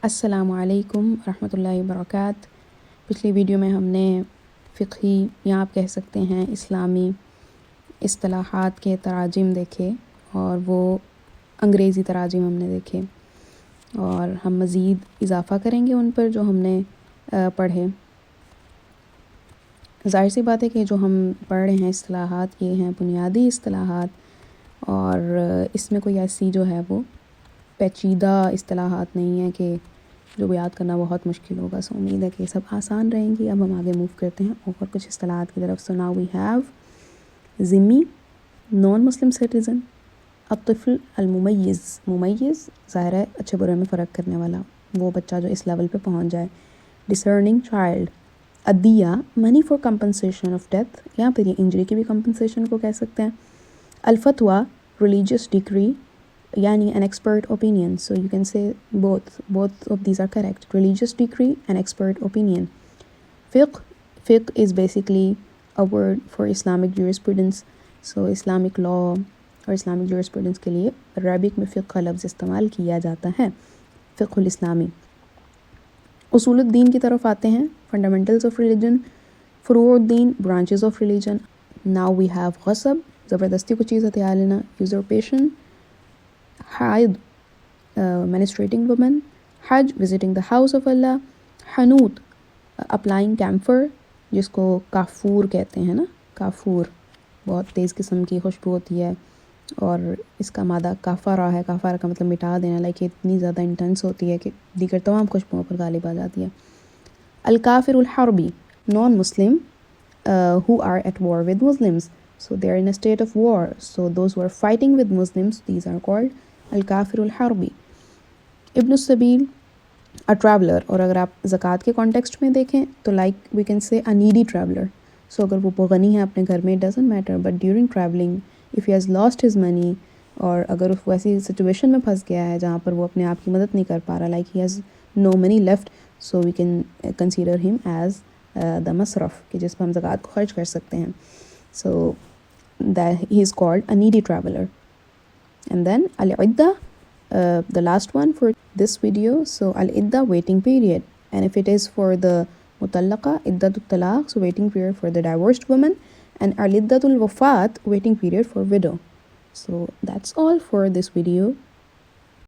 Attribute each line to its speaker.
Speaker 1: السلام علیکم ورحمۃ اللہ وبرکاتہ۔ پچھلی ویڈیو میں ہم نے فقہی یا آپ کہہ سکتے ہیں اسلامی اصطلاحات کے تراجم دیکھے، اور وہ انگریزی تراجم ہم نے دیکھے، اور ہم مزید اضافہ کریں گے ان پر جو ہم نے پڑھے۔ ظاہر سی بات ہے کہ جو ہم پڑھ رہے ہیں اصطلاحات یہ ہیں بنیادی اصطلاحات، اور اس میں کوئی ایسی جو ہے وہ پیچیدہ اصطلاحات نہیں ہیں کہ جو یاد کرنا بہت مشکل ہوگا۔ سو امید ہے کہ یہ سب آسان رہیں گی۔ اب ہم آگے موو کرتے ہیں اور کچھ اصطلاحات کی طرف۔ سو ناؤ وی ہیو ذمی، نان مسلم سٹیزن، الطفل الممیز، ممیز ظاہر ہے اچھے برے میں فرق کرنے والا، وہ بچہ جو اس لیول پہ پہنچ جائے۔ Discerning child. عدیہ، money for compensation of death, یہاں پہ یہ انجری کی بھی کمپنسیشن کو کہہ سکتے ہیں۔ الفتویٰ، ریلیجیس ڈگری، یعنی an expert opinion. So you can say both of these are correct. Religious degree and expert opinion. Fiqh is basically a word for Islamic jurisprudence. So Islamic law اور Islamic jurisprudence کے لیے Arabic میں فقہ کا لفظ استعمال کیا جاتا ہے، فقہ الاسلامی۔ اصول الدین کی طرف آتے ہیں۔ Fundamentals of religion، فروع Uddin, branches of religion۔ Now we have غصب، زبردستی کو چیز ہتھیار لینا، usurpation۔ حائض، menstruating woman۔ Hajj, visiting the house of Allah۔ حنوط، applying camphor، جس کو کافور کہتے ہیں نا، کافور بہت تیز قسم کی خوشبو ہوتی ہے، اور اس کا مادہ کافارہ ہے۔ کافارہ کا مطلب مٹا دینا، لائک اتنی زیادہ انٹینس ہوتی ہے کہ دیگر تمام خوشبوؤں پر غالب آ جاتی ہے۔ الکافر الحربی، نان مسلم who are at war with Muslims. So they are in a state of war. So those who are fighting with Muslims, these are called الکافر الحربی۔ ابن السبیل، a traveler، اور اگر آپ زکوٰۃ کے کانٹیکسٹ میں دیکھیں تو like we can say a needy traveler. So اگر وہ غنی ہے اپنے گھر میں it doesn't matter, but during traveling if he has lost his money، اور اگر وہ ایسی سچویشن میں پھنس گیا ہے جہاں پر وہ اپنے آپ کی مدد نہیں کر پا رہا، like he has no money left، so we can consider him as the مصرف، کہ جس پہ ہم زکوٰۃ کو خرچ کر سکتے ہیں۔ So that he is called a needy traveler۔ And then al-idda, the last one for this video. So al-idda, waiting period, and if it is for the mutallaqa, iddatul talaq, so waiting period for the divorced woman, and al-iddatul wafat, waiting period for widow. So that's all for this video.